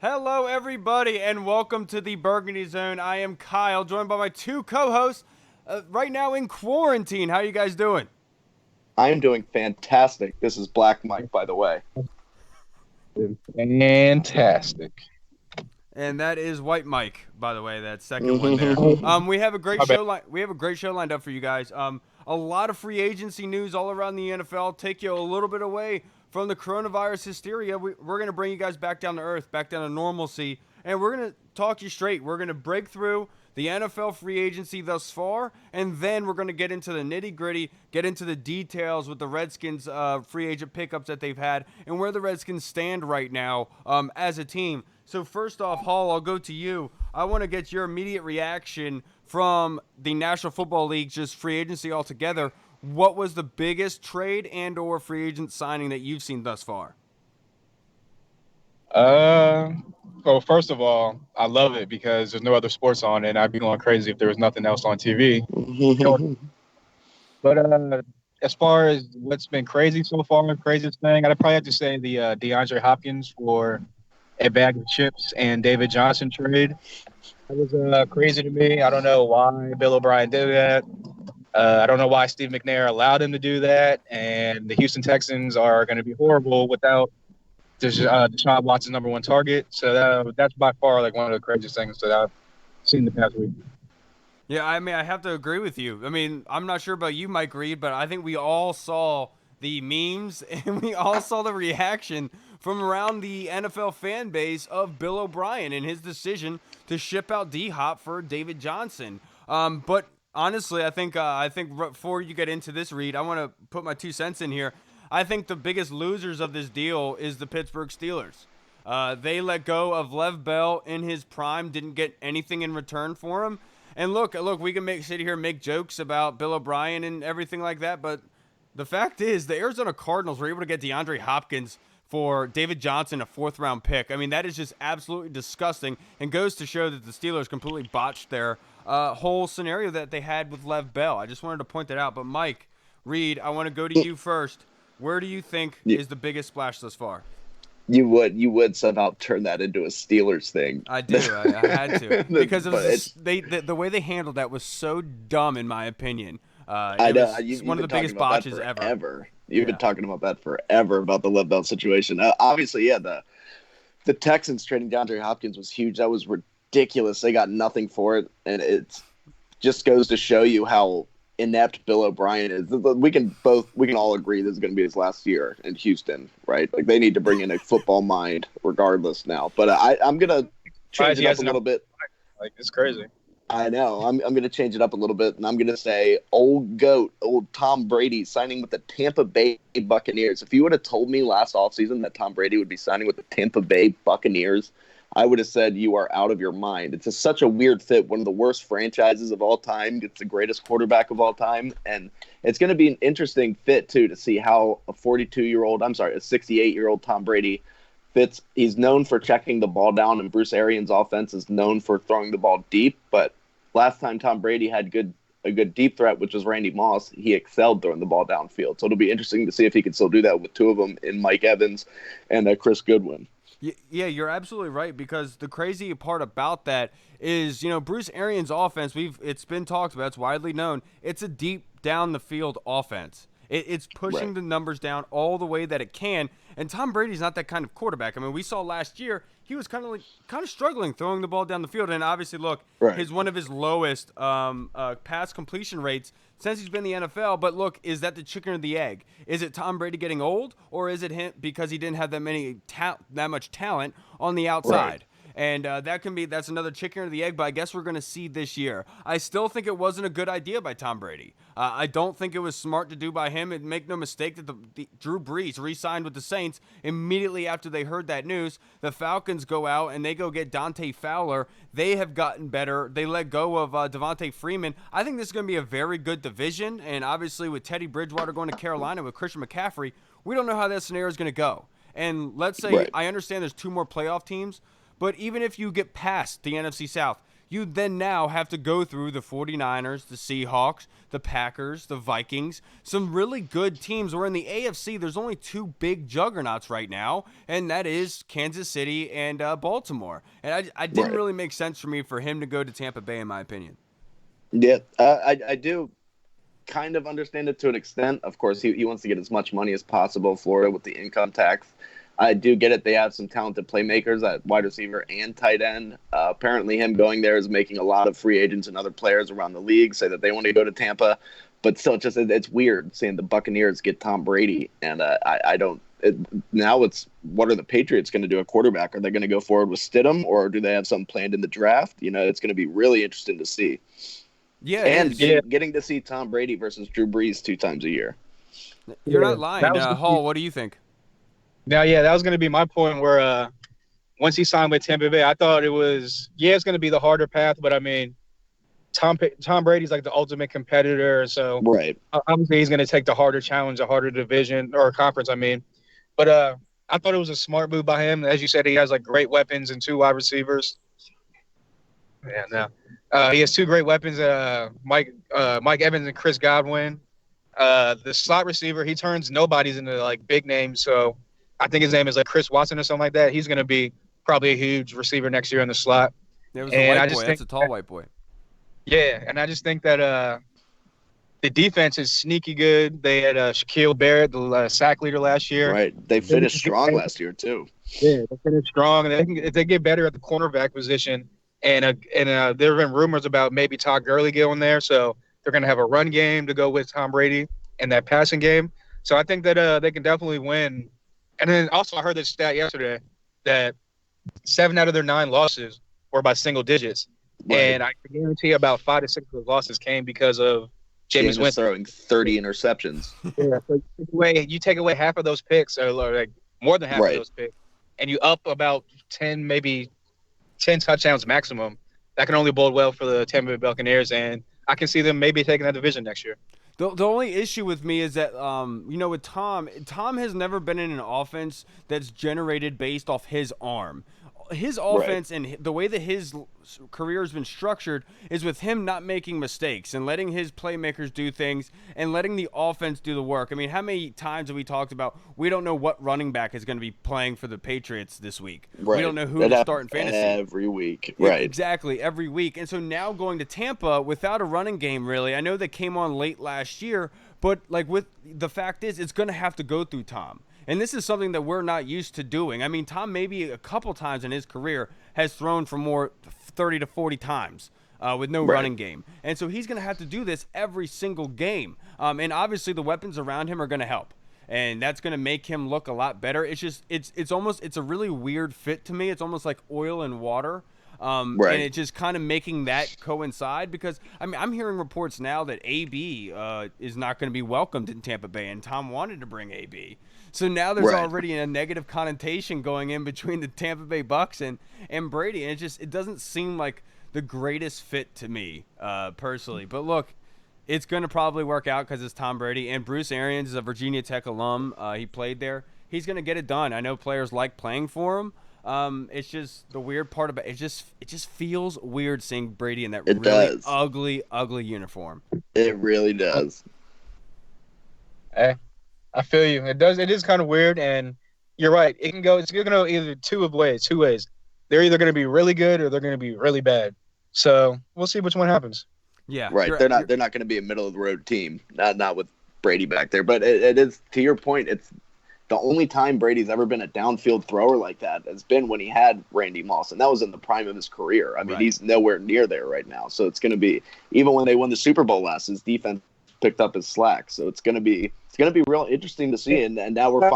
Hello, everybody, and welcome to the Burgundy Zone. I am Kyle, joined by my two co-hosts, right now in quarantine. How you guys doing? I am doing fantastic. This is Black Mike, by the way. Fantastic. And that is White Mike, by the way. That second one there. Mhm. We have a great My bad. show. We have a great show lined up for you guys. A lot of free agency news all around the NFL. Take you a little bit away from the coronavirus hysteria. We're gonna bring you guys back down to earth, back down to normalcy, and we're gonna talk you straight. We're gonna break through the NFL free agency thus far, and then we're going to get into the nitty-gritty, get into the details with the Redskins free agent pickups that they've had and where the Redskins stand right now as a team. So first off, Hall, I'll go to you. I want to get your immediate reaction from the National Football League, just free agency altogether. What was the biggest trade and or free agent signing that you've seen thus far? Well, first of all, I love it because there's no other sports on, and I'd be going crazy if there was nothing else on TV. But as far as what's been crazy so far, the craziest thing, I'd probably have to say the DeAndre Hopkins for a bag of chips and David Johnson trade. That was crazy to me. I don't know why Bill O'Brien did that. I don't know why Steve McNair allowed him to do that. And the Houston Texans are going to be horrible without Deshaun Watson's number one target. So that's by far like one of the craziest things that I've seen the past week. Yeah, I mean, I have to agree with you. I mean, I'm not sure about you, Mike Reed, but I think we all saw the memes and we all saw the reaction from around the NFL fan base of Bill O'Brien and his decision to ship out D-Hop for David Johnson. But honestly, I think before you get into this, Reed, I want to put my 2 cents in here. I think the biggest losers of this deal is the Pittsburgh Steelers. They let go of Lev Bell in his prime, didn't get anything in return for him. And look, we can sit here and make jokes about Bill O'Brien and everything like that, but the fact is the Arizona Cardinals were able to get DeAndre Hopkins for David Johnson, a 4th-round pick. I mean, that is just absolutely disgusting and goes to show that the Steelers completely botched their whole scenario that they had with Lev Bell. I just wanted to point that out. But Mike, Reed, I want to go to you first. Where do you think is the biggest splash thus far? You would somehow turn that into a Steelers thing. I do. I had to because the way they handled that was so dumb, in my opinion. I know you've one of the biggest botches ever. You've been talking about that forever about the Lev Bell situation. Obviously, yeah, the Texans trading DeAndre Hopkins was huge. That was ridiculous. They got nothing for it, and it just goes to show you how inept Bill O'Brien is. We can all agree this is going to be his last year in Houston, right? Like they need to bring in a football mind regardless now. But I'm going to change it up a little bit. Like it's crazy. I know. I'm going to change it up a little bit, and I'm going to say old Tom Brady signing with the Tampa Bay Buccaneers. If you would have told me last offseason that Tom Brady would be signing with the Tampa Bay Buccaneers, I would have said you are out of your mind. It's such a weird fit. One of the worst franchises of all time. It's the greatest quarterback of all time. And it's going to be an interesting fit, too, to see how a 68-year-old Tom Brady fits. He's known for checking the ball down, and Bruce Arians' offense is known for throwing the ball deep. But last time Tom Brady had a good deep threat, which was Randy Moss, he excelled throwing the ball downfield. So it'll be interesting to see if he can still do that with two of them in Mike Evans and Chris Goodwin. Yeah, you're absolutely right, because the crazy part about that is, Bruce Arians' offense, it's been talked about, it's widely known, it's a deep down the field offense. It's pushing the numbers down all the way that it can, and Tom Brady's not that kind of quarterback. I mean, we saw last year he was kind of struggling throwing the ball down the field, and obviously, look, one of his lowest pass completion rates since he's been in the NFL. But look, is that the chicken or the egg? Is it Tom Brady getting old, or is it him because he didn't have that much talent on the outside? Right. And that's another chicken or the egg, but I guess we're going to see this year. I still think it wasn't a good idea by Tom Brady. I don't think it was smart to do by him. And make no mistake that the Drew Brees re-signed with the Saints immediately after they heard that news. The Falcons go out and they go get Dante Fowler. They have gotten better. They let go of Devontae Freeman. I think this is going to be a very good division. And obviously with Teddy Bridgewater going to Carolina with Christian McCaffrey, we don't know how that scenario is going to go. And let's say I understand there's 2 more playoff teams, but even if you get past the NFC South, you then now have to go through the 49ers, the Seahawks, the Packers, the Vikings, some really good teams. Where in the AFC, there's only two big juggernauts right now, and that is Kansas City and Baltimore. And I didn't Right. really make sense for me for him to go to Tampa Bay, in my opinion. Yeah, I do kind of understand it to an extent. Of course, he wants to get as much money as possible in Florida with the income tax. I do get it. They have some talented playmakers at wide receiver and tight end. Apparently, him going there is making a lot of free agents and other players around the league say that they want to go to Tampa. But still, it's weird seeing the Buccaneers get Tom Brady. And I don't – now it's what are the Patriots going to do at quarterback? Are they going to go forward with Stidham, or do they have something planned in the draft? It's going to be really interesting to see. Yeah, And getting to see Tom Brady versus Drew Brees 2 times a year. You're not lying. That was Hall, what do you think? Now, that was going to be my point where once he signed with Tampa Bay, I thought it was, it's going to be the harder path. But, I mean, Tom Brady's like the ultimate competitor. So, right. Obviously, he's going to take the harder challenge, a harder division or conference, I mean. But I thought it was a smart move by him. As you said, he has, like, great weapons and 2 wide receivers. Yeah, no. He has 2 great weapons, Mike Evans and Chris Godwin. The slot receiver, he turns nobodies into, like, big names. So, I think his name is like Chris Watson or something like that. He's going to be probably a huge receiver next year in the slot. There was a white boy. That's a tall white boy. Yeah, and I just think that the defense is sneaky good. They had Shaquille Barrett, the sack leader last year. Right. They finished strong last year, too. Yeah, they finished strong. And if they get better at the cornerback position, and there have been rumors about maybe Todd Gurley going there, so they're going to have a run game to go with Tom Brady and that passing game. So I think that they can definitely win. And then also I heard this stat yesterday that 7 out of their 9 losses were by single digits. Right. And I can guarantee about 5 to 6 of those losses came because of Jameis Winston throwing 30 interceptions. Yeah, so you take away half of those picks, or like more than half of those picks, and you up about 10, maybe 10 touchdowns maximum. That can only bode well for the Tampa Bay Buccaneers, and I can see them maybe taking that division next year. The only issue with me is that, with Tom has never been in an offense that's generated based off his arm. His offense and the way that his career has been structured is with him not making mistakes and letting his playmakers do things and letting the offense do the work. I mean, how many times have we talked about we don't know what running back is going to be playing for the Patriots this week? Right. We don't know who to start in fantasy. Every week. Right. Exactly, every week. And so now going to Tampa without a running game, really, I know they came on late last year, but like with the fact is it's going to have to go through Tom. And this is something that we're not used to doing. I mean, Tom maybe a couple times in his career has thrown for more 30 to 40 times with no running game. And so he's going to have to do this every single game. And obviously the weapons around him are going to help. And that's going to make him look a lot better. It's just it's a really weird fit to me. It's almost like oil and water. And it's just kind of making that coincide because, I mean, I'm hearing reports now that AB is not going to be welcomed in Tampa Bay, and Tom wanted to bring AB. So now there's already a negative connotation going in between the Tampa Bay Bucks and Brady, and it doesn't seem like the greatest fit to me personally. But look, it's going to probably work out because it's Tom Brady, and Bruce Arians is a Virginia Tech alum. He played there. He's going to get it done. I know players like playing for him. It's just the weird part about it. It just feels weird seeing Brady in that ugly uniform. It really does. Hey, I feel you. It does. It is kind of weird, and you're right. It's going to go either two ways. They're either going to be really good or they're going to be really bad. So we'll see which one happens. Yeah, right. They're not going to be a middle of the road team. Not with Brady back there. But it is, to your point. It's the only time Brady's ever been a downfield thrower like that has been when he had Randy Moss, and that was in the prime of his career. I mean, he's nowhere near there right now. So it's going to be, even when they won the Super Bowl last, his defense picked up his slack. So it's going to be real interesting to see. And now we're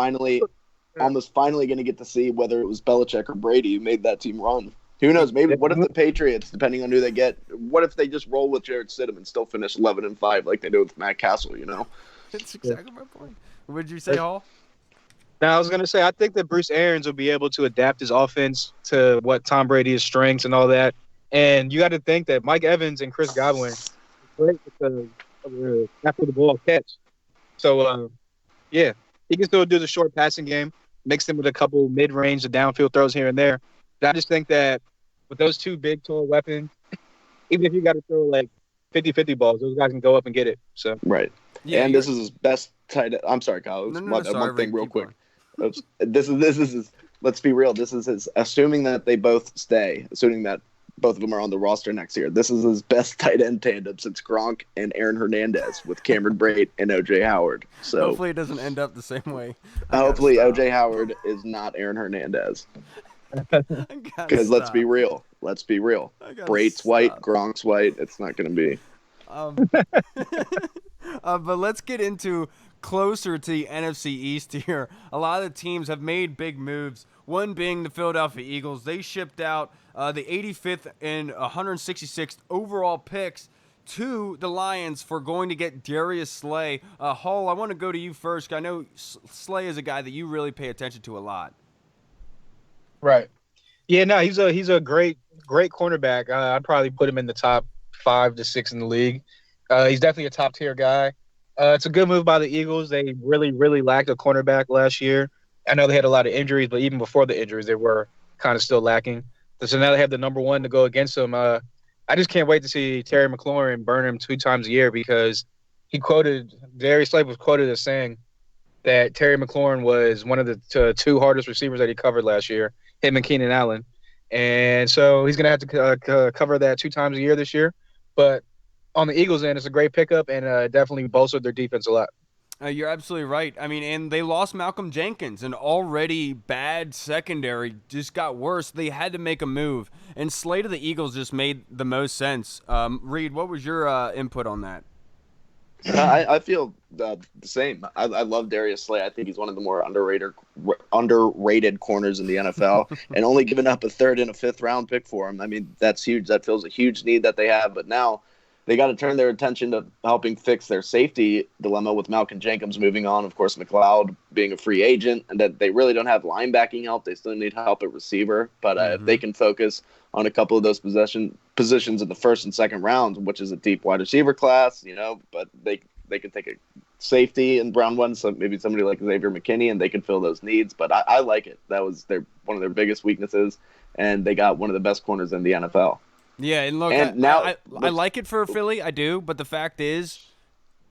almost finally going to get to see whether it was Belichick or Brady who made that team run. Who knows? Maybe what if the Patriots, depending on who they get, what if they just roll with Jarrett Stidham and still finish 11-5 like they do with Matt Castle? That's exactly my point. What did you say, Hall? Now, I was going to say, I think that Bruce Arians will be able to adapt his offense to what Tom Brady's strengths and all that. And you got to think that Mike Evans and Chris Godwin great after the ball catch. So, he can still do the short passing game, mix them with a couple mid-range and downfield throws here and there. But I just think that with those two big, tall weapons Even if you got to throw like 50-50 balls, those guys can go up and get it. So Right. Yeah, And this is his best tight end. I'm sorry, Kyle. no, sorry, One thing Reed, real keep quick. going. This is his, let's be real. This is his, assuming that they both stay, assuming that both of them are on the roster next year. This is his best tight end tandem since Gronk and Aaron Hernandez with Cameron Brate and OJ Howard. So Hopefully it doesn't end up the same way. I gotta hopefully stop. OJ Howard is not Aaron Hernandez. I gotta Because let's be stop. real. Let's be real. I gotta Brate's white, stop. Gronk's white. It's not going to be. Um, but let's get into closer to the NFC East here. A lot of the teams have made big moves. One being the Philadelphia Eagles. They shipped out the 85th and 166th overall picks to the Lions for going to get Darius Slay. Hull, I want to go to you first. I know Slay is a guy that you really pay attention to a lot. right. Yeah, no, he's a great cornerback. I'd probably put him in the top 5 to 6 in the league. He's definitely a top tier guy. It's a good move by the Eagles. They really lacked a cornerback last year. I know they had a lot of injuries, but even before the injuries, they were kind of still lacking. So now they have the number one to go against them. I just can't wait to see Terry McLaurin burn him 2 times a year because Darius Slay was quoted as saying that Terry McLaurin was one of the 2 hardest receivers that he covered last year, him and Keenan Allen. And so he's going to have to cover that 2 times a year this year. But on the Eagles end, it's a great pickup and definitely bolstered their defense a lot. You're absolutely right. I mean, and they lost Malcolm Jenkins, an already bad secondary just got worse. They had to make a move, and Slay to the Eagles just made the most sense. Reed, what was your input on that? I feel the same. I love Darius Slay. I think he's one of the more underrated corners in the NFL, and only giving up a 3rd and a 5th round pick for him. I mean, that's huge. That fills a huge need that they have. But now they got to turn their attention to helping fix their safety dilemma with Malcolm Jenkins moving on. Of course, McLeod being a free agent, and that they really don't have linebacking help. They still need help at receiver. But if they can focus on a couple of those positions in the 1st and 2nd rounds, which is a deep wide receiver class, but they can take a safety in round 1, so maybe somebody like Xavier McKinney, and they can fill those needs. But I like it. That was one of their biggest weaknesses, and they got one of the best corners in the NFL. Yeah, and look, And I like it for Philly, I do, but the fact is,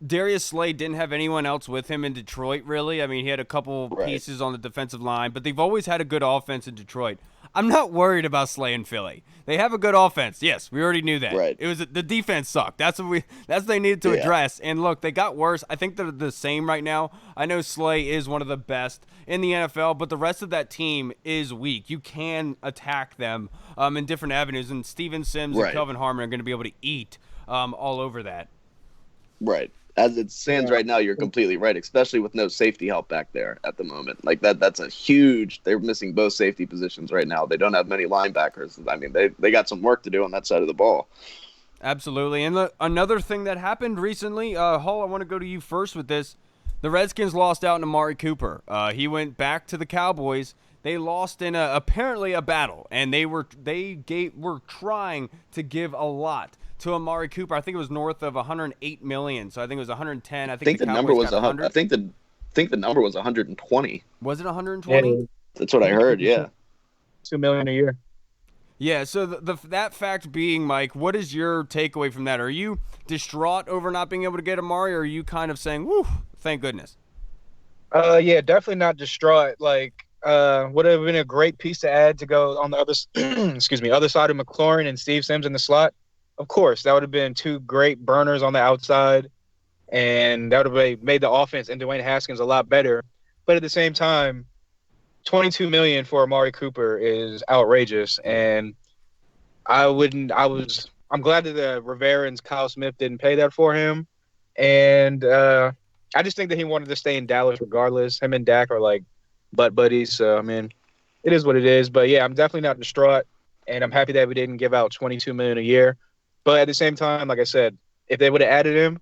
Darius Slay didn't have anyone else with him in Detroit, really. I mean, he had a couple pieces on the defensive line, but they've always had a good offense in Detroit. I'm not worried about Slay in Philly. They have a good offense. Yes, we already knew that. Right. It was the defense sucked. That's what they needed to address. And look, they got worse. I think they're the same right now. I know Slay is one of the best in the NFL, but the rest of that team is weak. You can attack them in different avenues, and Steven Sims and Kelvin Harmon are going to be able to eat all over that. Right. As it stands right now, you're completely right, especially with no safety help back there at the moment. Like that's a huge – they're missing both safety positions right now. They don't have many linebackers. I mean, they got some work to do on that side of the ball. Absolutely. And another thing that happened recently, Hull, I want to go to you first with this. The Redskins lost out in Amari Cooper. He went back to the Cowboys. They lost in apparently a battle, and they were trying to give a lot to Amari Cooper. I think it was north of $108 million. So I think it was 110. I think the number was 100. I think the number was 120. Was it 120? Yeah, That's what I heard. Yeah. $2 million a year. Yeah, so that fact being, Mike, what is your takeaway from that? Are you distraught over not being able to get Amari, or are you kind of saying, whew, thank goodness? Yeah, definitely not distraught. Like, would have been a great piece to add to go on the other, other side of McLaurin and Steve Sims in the slot. Of course, that would have been 2 great burners on the outside, and that would have made the offense and Dwayne Haskins a lot better. But at the same time, $22 million for Amari Cooper is outrageous, and I'm glad that the Rivera and Kyle Smith didn't pay that for him, and I just think that he wanted to stay in Dallas regardless. Him and Dak are like butt buddies, so I mean, it is what it is. But yeah, I'm definitely not distraught, and I'm happy that we didn't give out $22 million a year. But at the same time, like I said, if they would have added him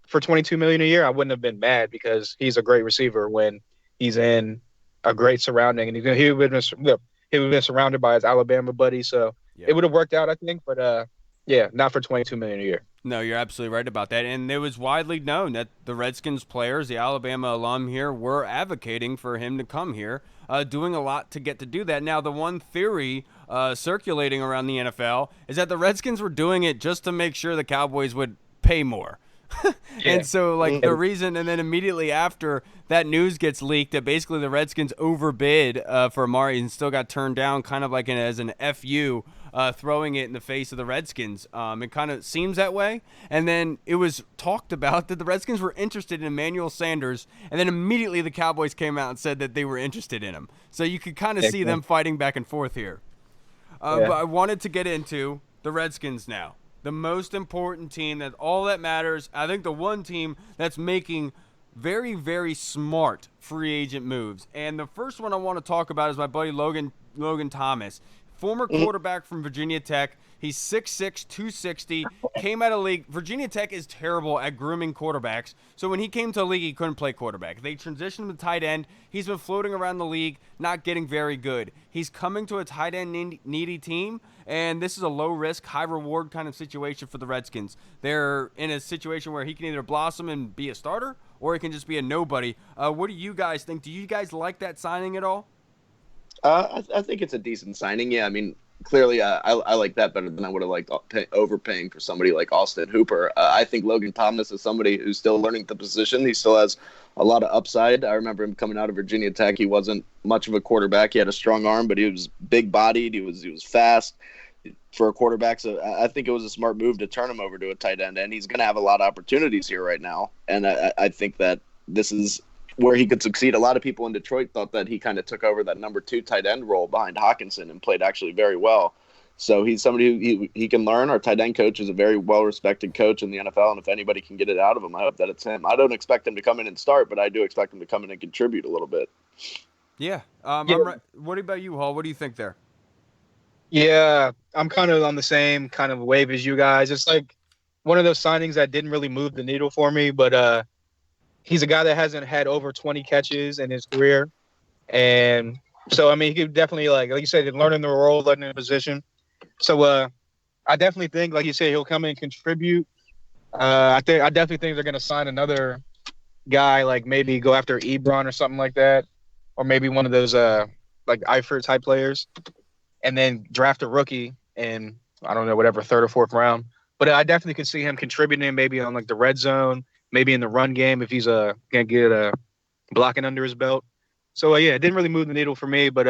for $22 million a year, I wouldn't have been mad because he's a great receiver when he's in a great surrounding, and he would have been surrounded by his Alabama buddy, so it would have worked out, I think. But Yeah, not for $22 million a year. No, you're absolutely right about that. And it was widely known that the Redskins players, the Alabama alum here, were advocating for him to come here, doing a lot to get to do that. Now, the one theory circulating around the NFL is that the Redskins were doing it just to make sure the Cowboys would pay more. And so, like, the reason, and then immediately after that news gets leaked that basically the Redskins overbid for Amari and still got turned down, kind of like as an FU, throwing it in the face of the Redskins. It kind of seems that way. And then it was talked about that the Redskins were interested in Emmanuel Sanders, and then immediately the Cowboys came out and said that they were interested in him. So you could kind of see them fighting back and forth here. But I wanted to get into the Redskins now. The most important team, that all that matters. I think the one team that's making very, very smart free agent moves. And the first one I want to talk about is my buddy Logan Thomas, former quarterback from Virginia Tech. He's 6'6", 260, came out of league. Virginia Tech is terrible at grooming quarterbacks. So when he came to the league, he couldn't play quarterback. They transitioned him to tight end. He's been floating around the league, not getting very good. He's coming to a tight end needy team, and this is a low-risk, high-reward kind of situation for the Redskins. They're in a situation where he can either blossom and be a starter, or he can just be a nobody. What do you guys think? Do you guys like that signing at all? I think it's a decent signing. Yeah, I mean, clearly I like that better than I would have liked overpaying for somebody like Austin Hooper. I think Logan Thomas is somebody who's still learning the position. He still has a lot of upside. I remember him coming out of Virginia Tech. He wasn't much of a quarterback. He had a strong arm, but he was big-bodied. He was fast for a quarterback. So I think it was a smart move to turn him over to a tight end, and he's going to have a lot of opportunities here right now. And I think that this is where he could succeed. A lot of people in Detroit thought that he kind of took over that number 2 tight end role behind Hawkinson and played actually very well. So he's somebody who he can learn. Our tight end coach is a very well-respected coach in the NFL, and if anybody can get it out of him, I hope that it's him. I don't expect him to come in and start, but I do expect him to come in and contribute a little bit. Yeah. What about you, Hall? What do you think there? Yeah, I'm kind of on the same kind of wave as you guys. It's like one of those signings that didn't really move the needle for me, but he's a guy that hasn't had over 20 catches in his career. And so, I mean, he could definitely, like you said, learning the role, learning the position. So I definitely think, like you said, he'll come in and contribute. I definitely think they're going to sign another guy, like maybe go after Ebron or something like that, or maybe one of those like Eifert type players, and then draft a rookie in, I don't know, whatever, 3rd or 4th round. But I definitely could see him contributing maybe on like the red zone, maybe in the run game if he's going to get a blocking under his belt. So, yeah, it didn't really move the needle for me, but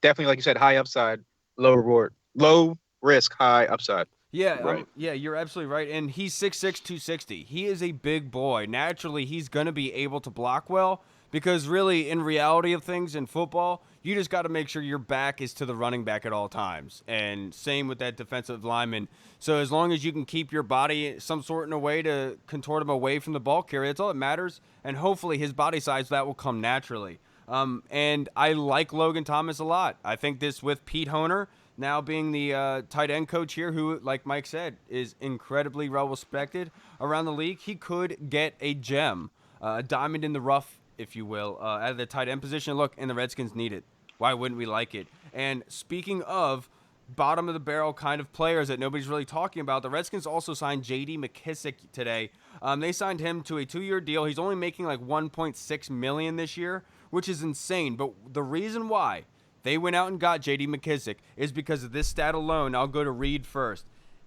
definitely, like you said, high upside, low reward. Low risk, high upside. Yeah, Right. You're absolutely right. And he's 6'6", 260. He is a big boy. Naturally, he's going to be able to block well because really, in reality of things in football, you just got to make sure your back is to the running back at all times. And same with that defensive lineman. So as long as you can keep your body some sort in a way to contort him away from the ball carrier, that's all that matters. And hopefully his body size, that will come naturally. And I like Logan Thomas a lot. I think this with Pete Honer now being the tight end coach here, who, like Mike said, is incredibly well respected around the league, he could get a gem, a diamond in the rough, if you will, at the tight end position. Look, and the Redskins need it. Why wouldn't we like it? And speaking of bottom of the barrel kind of players that nobody's really talking about, the Redskins also signed J.D. McKissick today. They signed him to a 2-year deal. He's only making like $1.6 million this year, which is insane. But the reason why they went out and got J.D. McKissick is because of this stat alone. I'll go to Reed first.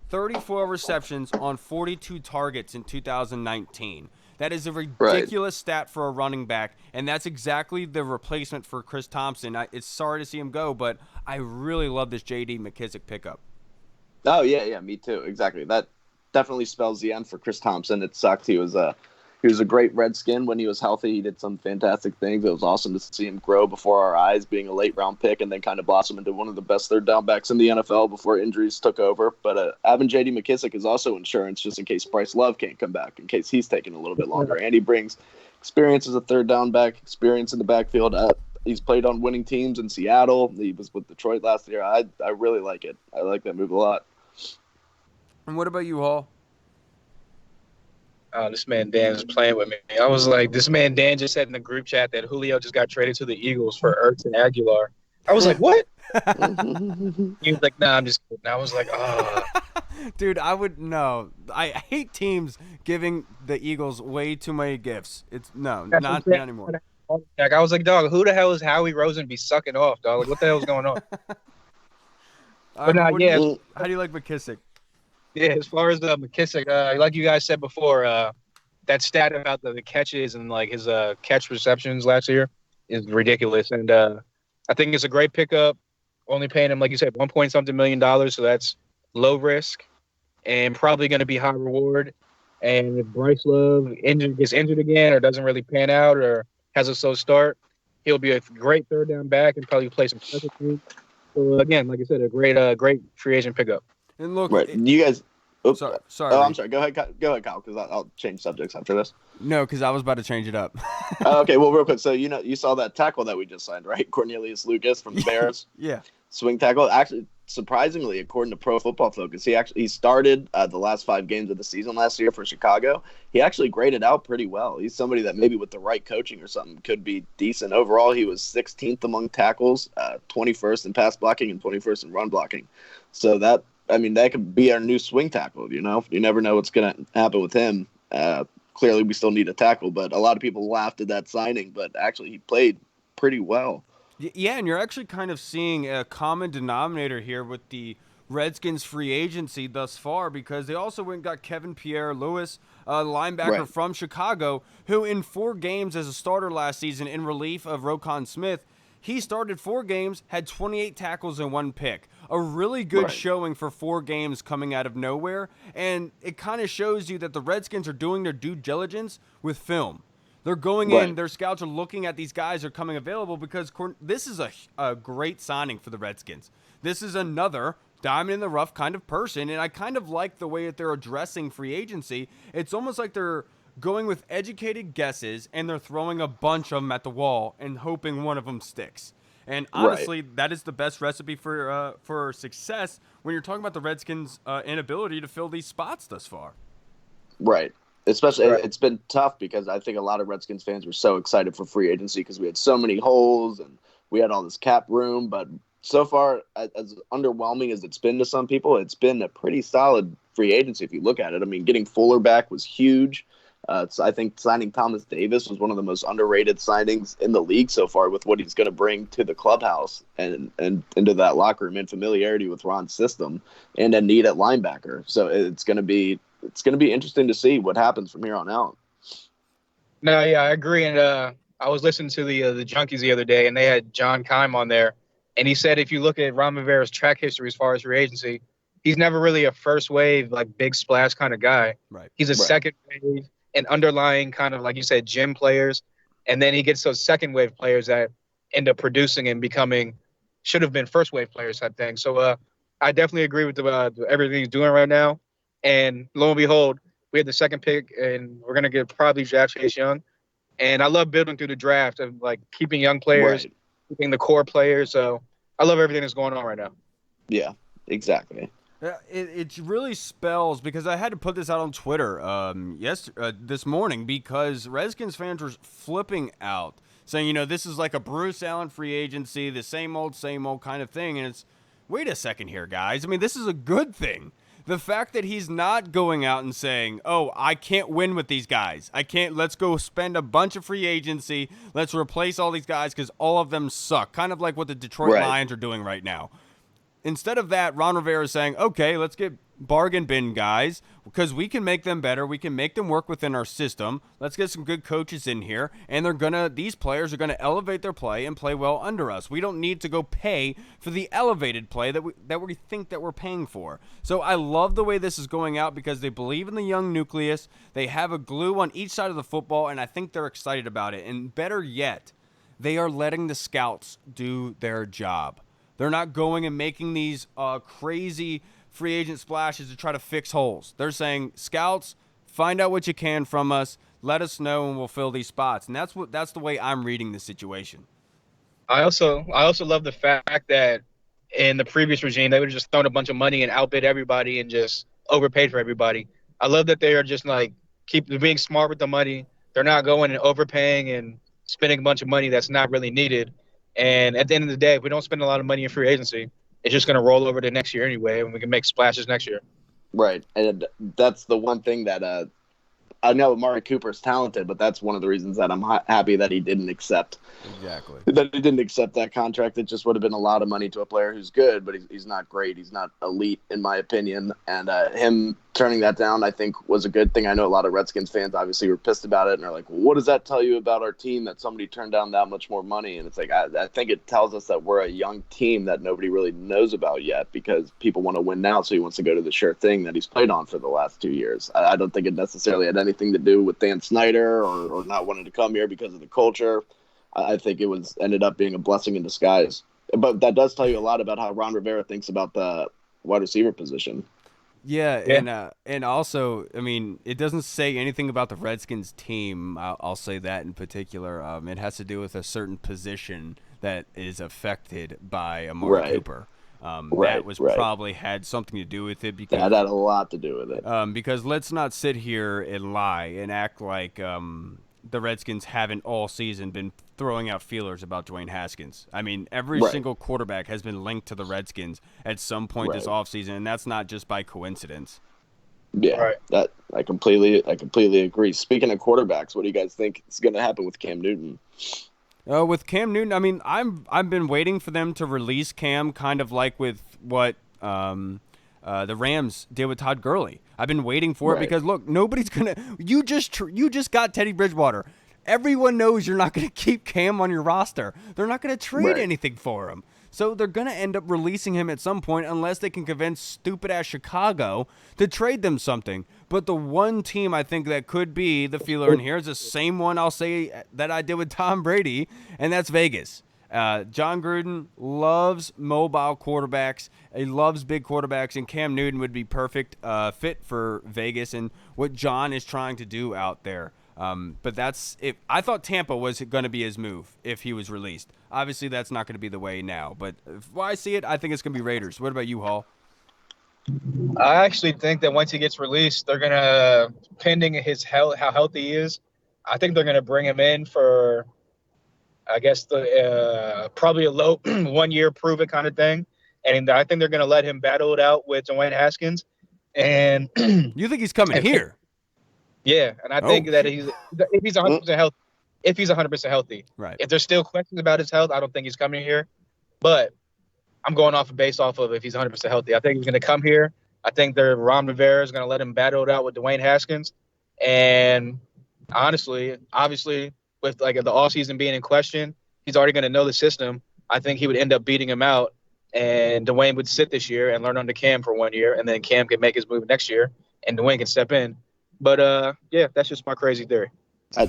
34 receptions on 42 targets in 2019. That is a ridiculous stat for a running back, and that's exactly the replacement for Chris Thompson. It's sorry to see him go, but I really love this J.D. McKissick pickup. Oh, yeah, me too. Exactly. That definitely spells the end for Chris Thompson. It sucks. He was a great Redskin when he was healthy. He did some fantastic things. It was awesome to see him grow before our eyes, being a late-round pick, and then kind of blossom into one of the best third-down backs in the NFL before injuries took over. But having J.D. McKissick is also insurance just in case Bryce Love can't come back, in case he's taking a little bit longer. And he brings experience as a third-down back, experience in the backfield. He's played on winning teams in Seattle. He was with Detroit last year. I really like it. I like that move a lot. And what about you, Hall? This man Dan is playing with me. I was like, this man Dan just said in the group chat that Julio just got traded to the Eagles for Ertz and Aguilar. I was like, what? He was like, nah, I'm just kidding. I was like, Dude, I would no. I hate teams giving the Eagles way too many gifts. It's no, That's what I'm not saying. anymore. Like, I was like, dog, who the hell is Howie Rosen be sucking off, dog? Like, what the hell's going on? All But right, but now, what do yeah, you? Well, How do you like McKissick? yeah. As far as McKissick, like you guys said before, that stat about the catches and like his catch receptions last year is ridiculous, and I think it's a great pickup. Only paying him, like you said, 1 point something million, so that's low risk and probably going to be high reward. And if Bryce Love gets injured again or doesn't really pan out or has a slow start, he'll be a great third down back and probably play some special teams. So again, like I said, a great free agent pickup. And look, right. You guys. Oops. sorry, Oh, I'm Reed. sorry. Go ahead, Go ahead, Kyle, because I'll change subjects after this. No, because I was about to change it up. Okay. Well, real quick. So you saw that tackle that we just signed, right? Cornelius Lucas from the Bears. Yeah. Swing tackle. Actually, surprisingly, according to Pro Football Focus, he started the last 5 games of the season last year for Chicago. He actually graded out pretty well. He's somebody that maybe with the right coaching or something could be decent. Overall, he was 16th among tackles, 21st in pass blocking, and 21st in run blocking. So that could be our new swing tackle. You never know what's going to happen with him. Clearly, we still need a tackle, but a lot of people laughed at that signing. But actually, he played pretty well. Yeah, and you're actually kind of seeing a common denominator here with the Redskins free agency thus far, because they also went and got Kevin Pierre-Louis, a linebacker Right. from Chicago, who in 4 games as a starter last season in relief of Roquan Smith, he started 4 games, had 28 tackles and 1 pick. A really good Right. showing for 4 games coming out of nowhere, and it kind of shows you that the Redskins are doing their due diligence with film. They're going in, Right. their scouts are looking at these guys are coming available because this is a great signing for the Redskins. This is another diamond in the rough kind of person, and I kind of like the way that they're addressing free agency. It's almost like they're going with educated guesses, and they're throwing a bunch of them at the wall and hoping one of them sticks. And honestly, that is the best recipe for success when you're talking about the Redskins' inability to fill these spots thus far. Right. Especially, Right. it's been tough because I think a lot of Redskins fans were so excited for free agency because we had so many holes and we had all this cap room. But so far, as underwhelming as it's been to some people, it's been a pretty solid free agency if you look at it. I mean, getting Fuller back was huge. I think signing Thomas Davis was one of the most underrated signings in the league so far with what he's going to bring to the clubhouse and into that locker room and familiarity with Ron's system and a need at linebacker. So it's going to be interesting to see what happens from here on out. No, yeah, I agree. And I was listening to the Junkies the other day, and they had John Keim on there, and he said if you look at Ron Rivera's track history as far as free agency, he's never really a first wave like big splash kind of guy. Right. He's a Right. second wave and underlying kind of like you said gym players, and then he gets those second wave players that end up producing and becoming should have been first wave players type thing. So I definitely agree with everything he's doing right now. And lo and behold, we had the second pick, and we're gonna get probably draft Chase Young. And I love building through the draft of like keeping young players, Right. keeping the core players. So I love everything that's going on right now. Yeah, exactly. It really spells, because I had to put this out on Twitter this morning, because Redskins fans were flipping out, saying, this is like a Bruce Allen free agency, the same old kind of thing. And it's, wait a second here, guys. I mean, this is a good thing. The fact that he's not going out and saying, oh, I can't win with these guys. Let's go spend a bunch of free agency. Let's replace all these guys because all of them suck. Kind of like what the Detroit Right. Lions are doing right now. Instead of that, Ron Rivera is saying, okay, let's get bargain bin guys because we can make them better. We can make them work within our system. Let's get some good coaches in here, and these players are gonna elevate their play and play well under us. We don't need to go pay for the elevated play that we think that we're paying for. So I love the way this is going out because they believe in the young nucleus. They have a glue on each side of the football, and I think they're excited about it. And better yet, they are letting the scouts do their job. They're not going and making these crazy free agent splashes to try to fix holes. They're saying, scouts, find out what you can from us. Let us know, and we'll fill these spots. And that's the way I'm reading the situation. I also love the fact that in the previous regime they would have just thrown a bunch of money and outbid everybody and just overpaid for everybody. I love that they are just like being smart with the money. They're not going and overpaying and spending a bunch of money that's not really needed. And at the end of the day, if we don't spend a lot of money in free agency, it's just going to roll over to next year anyway, and we can make splashes next year. Right, and that's the one thing that I know Amari Cooper's talented, but that's one of the reasons that I'm happy that he didn't accept Exactly. that contract. It just would have been a lot of money to a player who's good, but he's not great. He's not elite, in my opinion. And him turning that down, I think, was a good thing. I know a lot of Redskins fans obviously were pissed about it and are like, well, what does that tell you about our team that somebody turned down that much more money? And it's like, I think it tells us that we're a young team that nobody really knows about yet because people want to win now, so he wants to go to the sure thing that he's played on for the last 2 years. I don't think it necessarily had anything to do with Dan Snyder or not wanting to come here because of the culture. I think it was ended up being a blessing in disguise. But that does tell you a lot about how Ron Rivera thinks about the wide receiver position. Yeah, Yeah. and also, I mean, it doesn't say anything about the Redskins team. I'll say that in particular. It has to do with a certain position that is affected by Amari Right, Cooper. That was right. probably had something to do with it That had a lot to do with it. because let's not sit here and lie and act like the Redskins haven't all season been throwing out feelers about Dwayne Haskins. I mean, every Right, single quarterback has been linked to the Redskins at some point this right. offseason, and that's not just by coincidence. Yeah, Right. that I completely agree. Speaking of quarterbacks, what do you guys think is going to happen with Cam Newton? With Cam Newton, I mean, I've been waiting for them to release Cam, kind of like with what the Rams did with Todd Gurley. I've been waiting for it Right, because look, nobody's gonna. You just got Teddy Bridgewater. Everyone knows you're not going to keep Cam on your roster. They're not going to trade right. anything for him. So they're going to end up releasing him at some point unless they can convince stupid-ass Chicago to trade them something. But the one team I think that could be the feeler in here is the same one I'll say that I did with Tom Brady, and that's Vegas. John Gruden loves mobile quarterbacks. He loves big quarterbacks, and Cam Newton would be perfect fit for Vegas and what John is trying to do out there. But that's if I thought Tampa was going to be his move if he was released. Obviously, that's not going to be the way now. But if I see it, I think it's going to be Raiders. What about you, Hall? I actually think that once he gets released, they're gonna, pending his health, how healthy he is, I think they're gonna bring him in for, I guess the probably a low 1 year prove it kind of thing, and I think they're gonna let him battle it out with Dwayne Haskins, and You think he's coming if, here? yeah, and I Oh, think that if he's 100% healthy, if he's 100% healthy, right. if there's still questions about his health, I don't think he's coming here, but I'm going based off of if he's 100% healthy. I think he's going to come here. I think Ron Rivera is going to let him battle it out with Dwayne Haskins. And honestly, obviously, with like the offseason being in question, he's already going to know the system. I think he would end up beating him out, and Dwayne would sit this year and learn under Cam for 1 year, and then Cam can make his move next year, and Dwayne can step in. But yeah, that's just my crazy theory. I,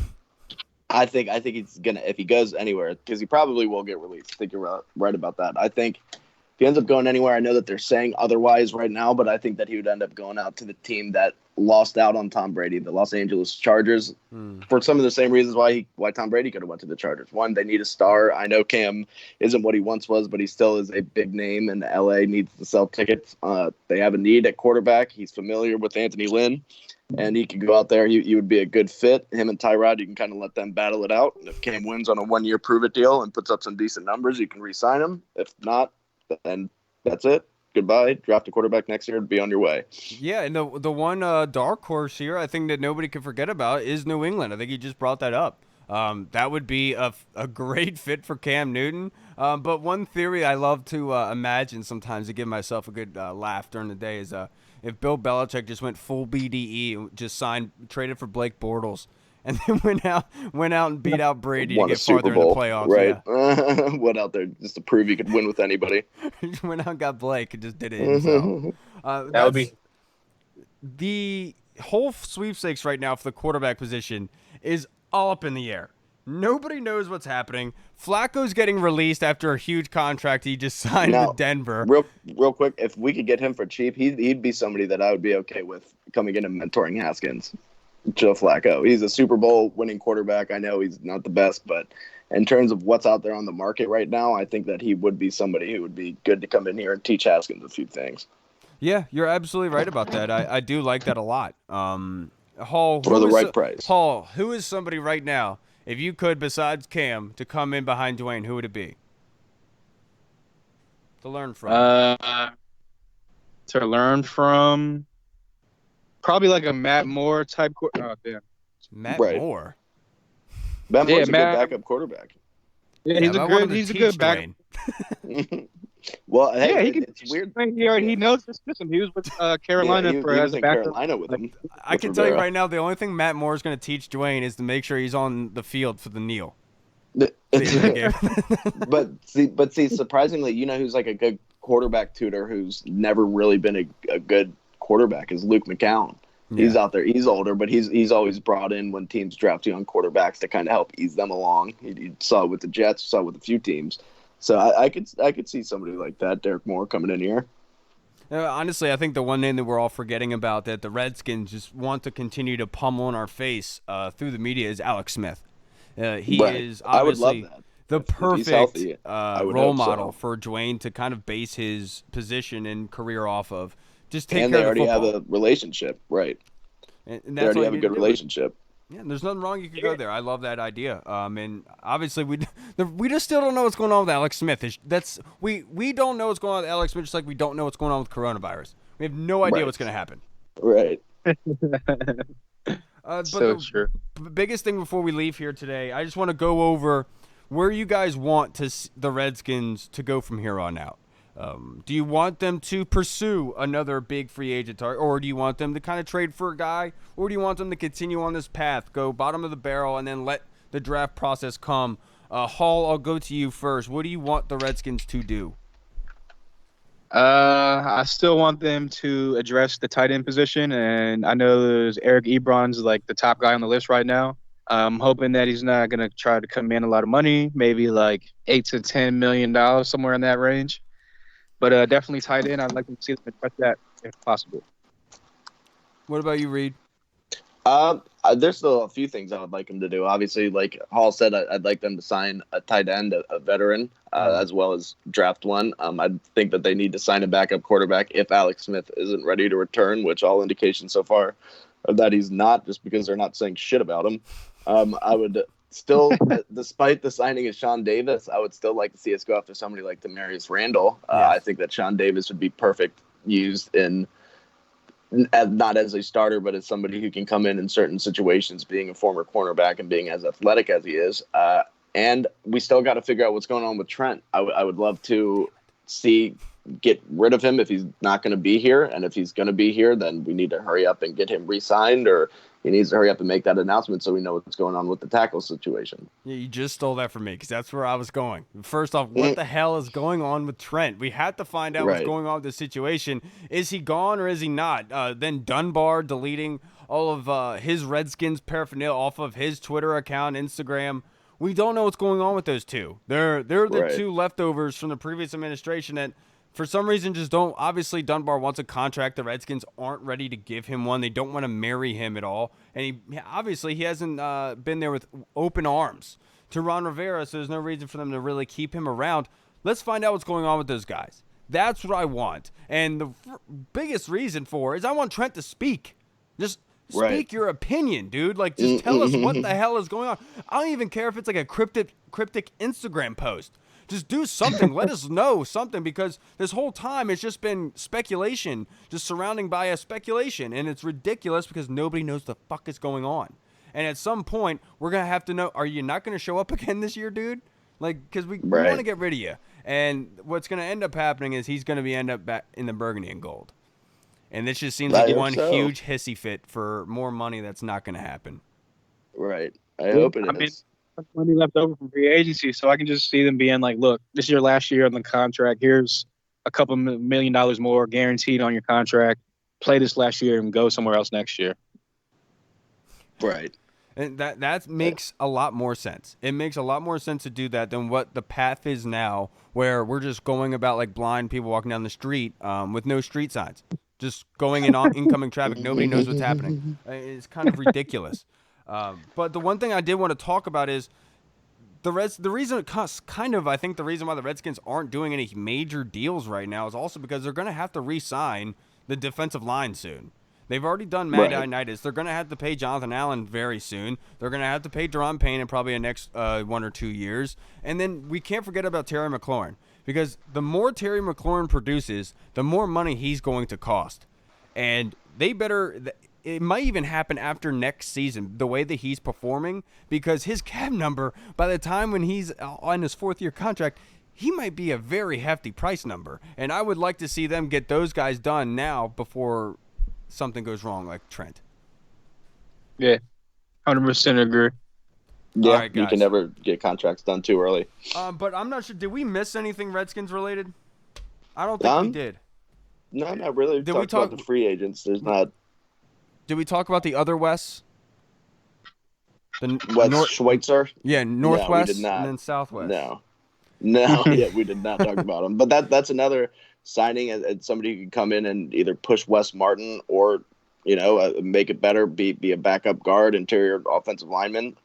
I think he's gonna if he goes anywhere because he probably will get released. I think you're right about that. I think if he ends up going anywhere, I know that they're saying otherwise right now, but I think that he would end up going out to the team that lost out on Tom Brady, the Los Angeles Chargers, for some of the same reasons why Tom Brady could have went to the Chargers. One, they need a star. I know Cam isn't what he once was, but he still is a big name, and LA needs to sell tickets. They have a need at quarterback. He's familiar with Anthony Lynn, and he could go out there. He would be a good fit. Him and Tyrod, you can kind of let them battle it out. And if Cam wins on a 1 year prove it deal and puts up some decent numbers, you can re-sign him. If not, then that's it. Goodbye. Draft a quarterback next year and be on your way. Yeah, and the one dark horse here, I think that nobody can forget about is New England. I think you just brought that up. That would be a great fit for Cam Newton. But one theory I love to imagine sometimes to give myself a good laugh during the day is if Bill Belichick just went full BDE, and just traded for Blake Bortles, and then went out and beat out Brady to Won a get farther Super in the Bowl, playoffs. right? Yeah. Went out there just to prove he could win with anybody. He went out and got Blake and just did it himself. That would That's be the whole sweepstakes right now for the quarterback position is all up in the air. Nobody knows what's happening. Flacco's getting released after a huge contract he just signed Now, with Denver. real quick, if we could get him for cheap, he'd be somebody that I would be okay with coming in and mentoring Haskins. Joe Flacco. He's a Super Bowl winning quarterback. I know he's not the best, but in terms of what's out there on the market right now, I think that he would be somebody who would be good to come in here and teach Haskins a few things. Yeah, you're absolutely right about that. I do like that a lot. Hall, For the right price. Who is somebody right now, if you could, besides Cam, to come in behind Dwayne, who would it be? To learn from. to learn from. Probably like a Matt Moore type. Oh damn. Matt Right. Moore. Matt Moore's a good Matt. backup quarterback. Yeah, Yeah, but I want him to he's a teach good back. Dwayne. Well, hey, Yeah, he can. it's weird. He knows the system. He was with Carolina he as was a in backup. Carolina with him. I can tell you right now, the only thing Matt Moore is going to teach Dwayne is to make sure he's on the field for the kneel. but see, surprisingly, you know who's like a good quarterback tutor who's never really been a good quarterback is Luke McCown. Yeah. He's out there. He's older, but he's always brought in when teams draft young quarterbacks to kind of help ease them along. He saw it with the Jets, saw it with a few teams. So I could see somebody like that, Derek Moore, coming in here. Honestly, I think the one name that we're all forgetting about that the Redskins just want to continue to pummel in our face through the media is Alex Smith. He is obviously the perfect role model for Dwayne to kind of base his position and career off of. Just take and care they already of the have football. a relationship, right? And they already have a good relationship. Yeah, there's nothing wrong. You could go there. I love that idea. And obviously, we just still don't know what's going on with Alex Smith. We don't know what's going on with Alex Smith, just like we don't know what's going on with coronavirus. We have no idea what's going to happen. Right. But so true. The biggest thing before we leave here today, I just want to go over where you guys want the Redskins to go from here on out. Do you want them to pursue another big free agent target, or do you want them to kind of trade for a guy, or do you want them to continue on this path, go bottom of the barrel, and then let the draft process come? Hall, I'll go to you first. What do you want the Redskins to do? I still want them to address the tight end position, and I know there's Eric Ebron's like the top guy on the list right now. I'm hoping that he's not going to try to command a lot of money, maybe like $8 to $10 million, somewhere in that range. But definitely tight end. I'd like to see them address that if possible. What about you, Reed? There's still a few things I would like them to do. Obviously, like Hall said, I'd like them to sign a tight end, a veteran, as well as draft one. I think that they need to sign a backup quarterback if Alex Smith isn't ready to return, which all indications so far are that he's not, just because they're not saying shit about him. I would still, despite the signing of Sean Davis, I would still like to see us go after somebody like Demarius Randall. Yes. I think that Sean Davis would be perfect used in not as a starter, but as somebody who can come in certain situations, being a former cornerback and being as athletic as he is. And we still got to figure out what's going on with Trent. I would love to get rid of him if he's not going to be here. And if he's going to be here, then we need to hurry up and get him re-signed, or he needs to hurry up and make that announcement so we know what's going on with the tackle situation. Yeah, you just stole that from me because that's where I was going. First off, what the hell is going on with Trent? We had to find out what's going on with this situation. Is he gone or is he not? Then Dunbar deleting all of his Redskins paraphernalia off of his Twitter account, Instagram. We don't know what's going on with those two. They're the two leftovers from the previous administration that for some reason just don't. Obviously, Dunbar wants a contract. The Redskins aren't ready to give him one. They don't want to marry him at all. And he hasn't been there with open arms to Ron Rivera, so there's no reason for them to really keep him around. Let's find out what's going on with those guys. That's what I want. And the biggest reason for is I want Trent to speak. Just speak your opinion, dude. Like, just tell us what the hell is going on. I don't even care if it's like a cryptic Instagram post. Just do something. Let us know something, because this whole time it's just been speculation, just surrounding by a speculation, and it's ridiculous because nobody knows the fuck is going on. And at some point, we're going to have to know, are you not going to show up again this year, dude? Like, because we want to get rid of you. And what's going to end up happening is he's going to end up back in the burgundy and gold. And this just seems like one huge hissy fit for more money that's not going to happen. Right. I hope it is. Money left over from free agency, so I can just see them being like, look, this is your last year on the contract. Here's a couple $1 million more guaranteed on your contract. Play this last year and go somewhere else next year. Right. And that makes a lot more sense. It makes a lot more sense to do that than what the path is now, where we're just going about like blind people walking down the street with no street signs, just going in on incoming traffic. Nobody knows what's happening. It's kind of ridiculous. But the one thing I did want to talk about is the reason I think the reason why the Redskins aren't doing any major deals right now is also because they're going to have to re-sign the defensive line soon. They've already done Matt Ioannidis. They're going to have to pay Jonathan Allen very soon. They're going to have to pay Daron Payne in probably the next 1 or 2 years. And then we can't forget about Terry McLaurin, because the more Terry McLaurin produces, the more money he's going to cost. And they better it might even happen after next season, the way that he's performing, because his cap number, by the time when he's on his 4th-year contract, he might be a very hefty price number. And I would like to see them get those guys done now before something goes wrong, like Trent. Yeah, 100% agree. Yeah, All right, you guys. can never get contracts done too early. But I'm not sure. Did we miss anything Redskins related? I don't think we did. No, not really. Did we Talked about the free agents. There's not. Did we talk about the other Wes? The West Schweitzer? Yeah, Northwest no, we did not. and then Southwest. No, yeah, we did not talk about him. But that's another signing, and somebody who can come in and either push Wes Martin or, make it better, be a backup guard, interior offensive lineman.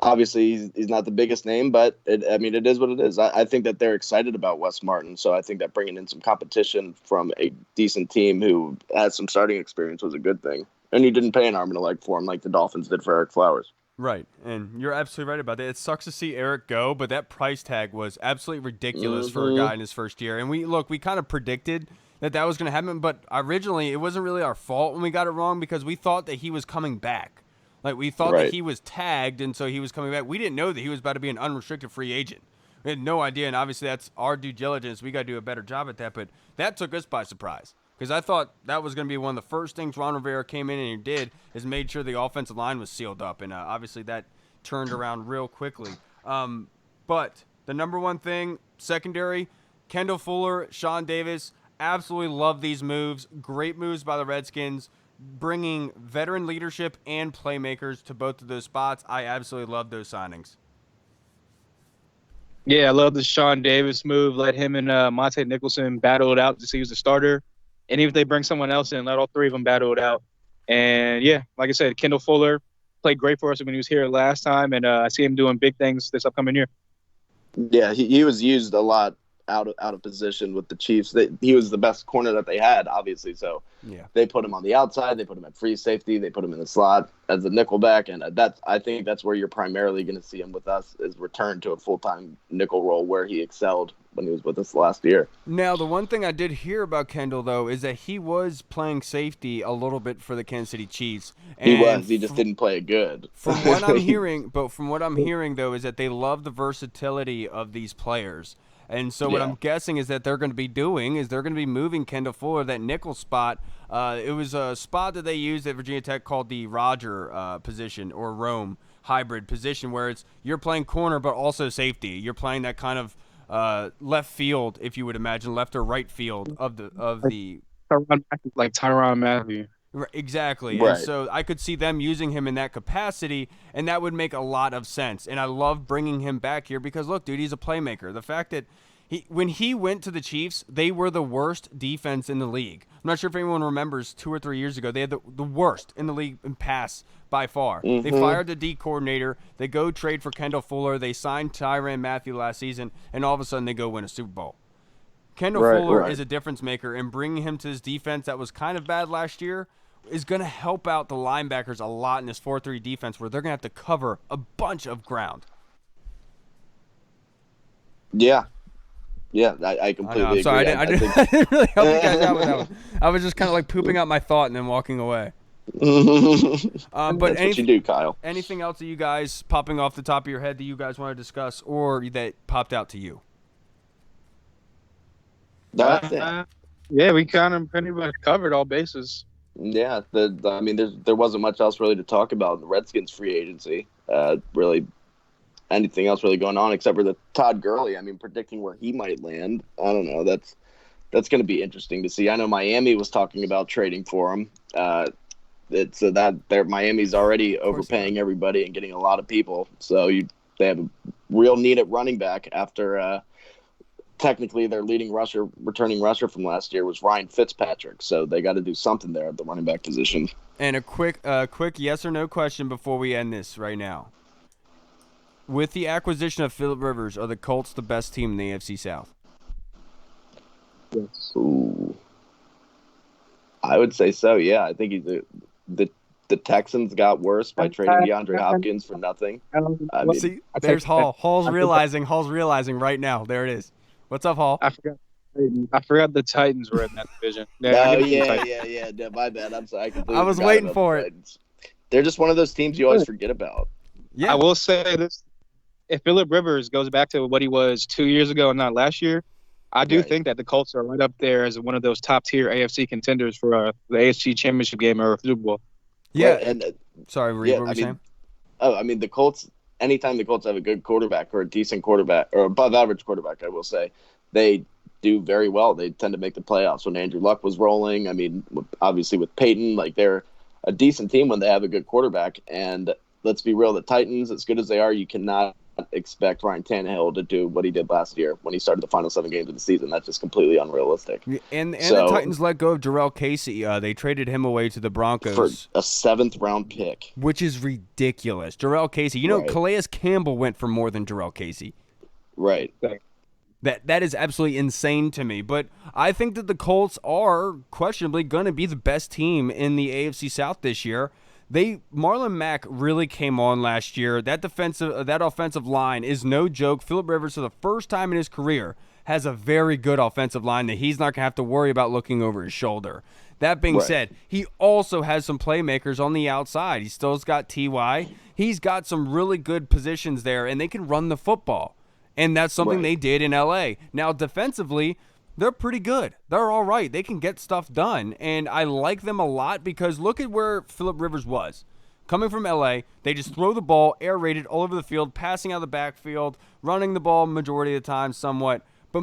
Obviously, he's not the biggest name, but it is what it is. I think that they're excited about Wes Martin, so I think that bringing in some competition from a decent team who has some starting experience was a good thing. And you didn't pay an arm and a leg for him like the Dolphins did for Eric Flowers. Right, and you're absolutely right about that. It sucks to see Eric go, but that price tag was absolutely ridiculous for a guy in his first year. And we kind of predicted that was going to happen, but originally it wasn't really our fault when we got it wrong because we thought that he was coming back. Like, we thought that he was tagged, and so he was coming back. We didn't know that he was about to be an unrestricted free agent. We had no idea, and obviously that's our due diligence. We got to do a better job at that, but that took us by surprise. Because I thought that was going to be one of the first things Ron Rivera came in and he did is made sure the offensive line was sealed up. And obviously that turned around real quickly. But the number one thing, secondary, Kendall Fuller, Sean Davis, absolutely love these moves. Great moves by the Redskins, bringing veteran leadership and playmakers to both of those spots. I absolutely love those signings. Yeah, I love the Sean Davis move. Let him and Monte Nicholson battle it out to see who's the starter. And even if they bring someone else in, let all three of them battle it out. And, yeah, like I said, Kendall Fuller played great for us when he was here last time, and I see him doing big things this upcoming year. Yeah, he was used a lot out of position with the Chiefs. He was the best corner that they had, obviously. So they put him on the outside. They put him at free safety. They put him in the slot as a nickelback. And I think that's where you're primarily going to see him with us is return to a full-time nickel role where he excelled when he was with us last year. Now, the one thing I did hear about Kendall, though, is that he was playing safety a little bit for the Kansas City Chiefs. And he was. He just didn't play it good. From what I'm hearing, though, is that they love the versatility of these players. And so what I'm guessing is that they're going to be doing is they're going to be moving Kendall Fuller, that nickel spot. It was a spot that they used at Virginia Tech called the Roger position or Rome hybrid position, where it's you're playing corner but also safety. You're playing that kind of left field, if you would imagine, left or right field of the like Tyrann Mathieu. Exactly. Right. And so I could see them using him in that capacity, and that would make a lot of sense. And I love bringing him back here because, look, dude, he's a playmaker. The fact that when he went to the Chiefs, they were the worst defense in the league. I'm not sure if anyone remembers 2 or 3 years ago. They had the worst in the league in pass by far. Mm-hmm. They fired the D coordinator. They go trade for Kendall Fuller. They signed Tyrann Mathieu last season, and all of a sudden they go win a Super Bowl. Kendall Fuller is a difference maker, and bringing him to this defense that was kind of bad last year is going to help out the linebackers a lot in this 4-3 defense where they're going to have to cover a bunch of ground. Yeah. Yeah, I completely agree. Sorry, I didn't really help you guys out with that one. I was just kind of like pooping out my thought and then walking away. But that's what you do, Kyle. Anything else that you guys popping off the top of your head that you guys want to discuss or that popped out to you? That's it. Yeah, we kind of pretty much covered all bases. Yeah, there wasn't much else really to talk about in the Redskins free agency. Really, anything else really going on except for the Todd Gurley. I mean, predicting where he might land. I don't know. That's going to be interesting to see. I know Miami was talking about trading for him. Miami's already overpaying everybody and getting a lot of people. So they have a real need at running back after. Technically, their returning rusher from last year was Ryan Fitzpatrick, so they got to do something there at the running back position. And a quick yes or no question before we end this right now. With the acquisition of Phillip Rivers, are the Colts the best team in the AFC South? Yes. Ooh. I would say so, yeah. I think the Texans got worse by trading DeAndre Hopkins for nothing. There's Hall. Hall's realizing right now. There it is. What's up, Hall? I forgot. I forgot the Titans were in that division. Yeah, I Oh, give it to the yeah, Titans. yeah. My bad. I'm sorry. I completely I was forgot waiting about for the it. Titans. They're just one of those teams you always forget about. Yeah. I will say this: if Phillip Rivers goes back to what he was 2 years ago and not last year, I do Right. think that the Colts are right up there as one of those top tier AFC contenders for the AFC Championship game or Super Bowl. Yeah. Right. And Sorry, Reed, yeah, what were you saying? the Colts. Anytime the Colts have a good quarterback or a decent quarterback or above average quarterback, I will say, they do very well. They tend to make the playoffs. When Andrew Luck was rolling, I mean, obviously with Peyton, like they're a decent team when they have a good quarterback. And let's be real, the Titans, as good as they are, you cannot expect Ryan Tannehill to do what he did last year when he started the final 7 games of the season. That's just completely unrealistic. And So, the Titans let go of Jarrell Casey. They traded him away to the for Broncos, a 7th round pick. which is ridiculous. Jarrell Casey. You know, Right. Calais Campbell went for more than Jarrell Casey. Right. That is absolutely insane to me. But I think that the Colts are questionably going to be the best team in the AFC South this year. Marlon Mack really came on last year. That offensive line is no joke. Phillip Rivers, for the first time in his career, has a very good offensive line that he's not going to have to worry about looking over his shoulder. That being Right. said, he also has some playmakers on the outside. He still's got T.Y. He's got some really good positions there, and they can run the football. And that's something Right. they did in L.A. Now, defensively, they're pretty good. They're all right. They can get stuff done. And I like them a lot because look at where Phillip Rivers was. Coming from L.A., they just throw the ball, air-raided all over the field, passing out of the backfield, running the ball majority of the time somewhat. But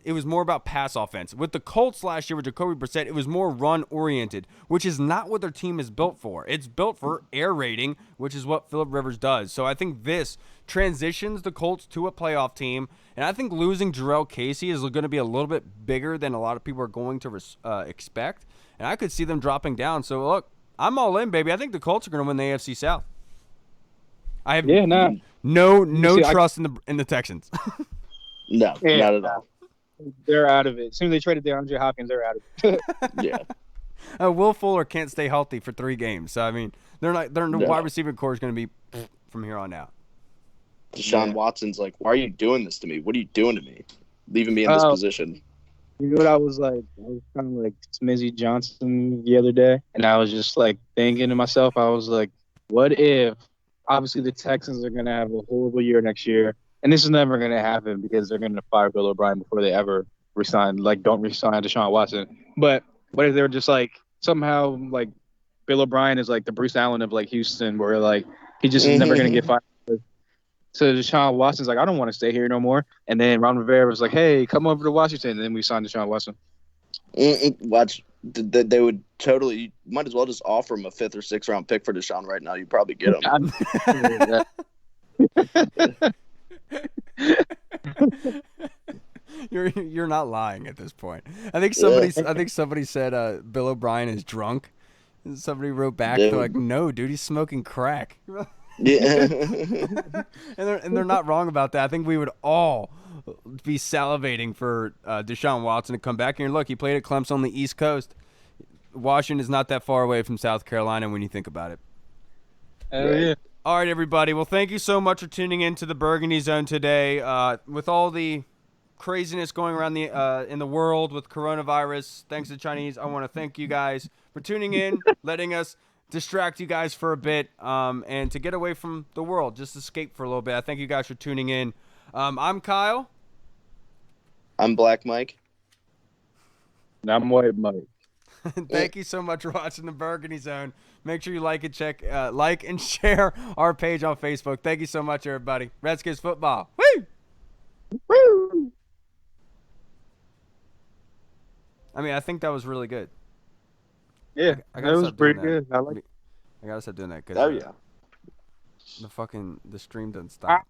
it was more about pass offense. With the Colts last year with Jacoby Brissett, it was more run-oriented, which is not what their team is built for. It's built for air raiding, which is what Phillip Rivers does. So I think this transitions the Colts to a playoff team, and I think losing Jarrell Casey is going to be a little bit bigger than a lot of people are going to expect, and I could see them dropping down. So look, I'm all in, baby. I think the Colts are going to win the AFC South. I have no See, trust in the Texans. No, Yeah. not at all. They're out of it. As soon as they traded DeAndre Hopkins, they're out of it. Yeah. Will Fuller can't stay healthy for 3 games. So I mean, the No. wide receiver core is going to be from here on out. Deshaun Watson's like, why are you doing this to me? What are you doing to me? Leaving me in this position. You know what I was like? I was kind of like Smizzy Johnson the other day, and I was just like thinking to myself, I was like, what if, obviously the Texans are going to have a horrible year next year, and this is never going to happen because they're going to fire Bill O'Brien before they ever resign, like don't resign Deshaun Watson. But what if they're just like somehow like Bill O'Brien is like the Bruce Allen of like Houston, where like he just is never going to get fired. So Deshaun Watson's like, I don't want to stay here no more. And then Ron Rivera was like, hey, come over to Washington. And then we signed Deshaun Watson. Watch, they would totally. You might as well just offer him a 5th or 6th round pick for Deshaun right now. You probably get him. You're not lying at this point. I think somebody said Bill O'Brien is drunk. Somebody wrote back, they're like, no, dude, he's smoking crack. Yeah. and they're not wrong about that. I think we would all be salivating for Deshaun Watson to come back here. And look, he played at Clemson on the East Coast. Washington is not that far away from South Carolina when you think about it. Yeah. All right, everybody. Well, thank you so much for tuning in to the Burgundy Zone today. With all the craziness going around in the world with coronavirus, thanks to the Chinese, I want to thank you guys for tuning in, letting us distract you guys for a bit, and to get away from the world, just escape for a little bit. I thank you guys for tuning in. I'm Kyle. I'm Black Mike. And I'm White Mike. Thank you so much for watching the Burgundy Zone. Make sure you like and share our page on Facebook. Thank you so much, everybody. Redskins football. Woo! Woo! I mean, I think that was really good. Yeah, I that was pretty good. I gotta stop doing that because Oh yeah. the stream doesn't stop.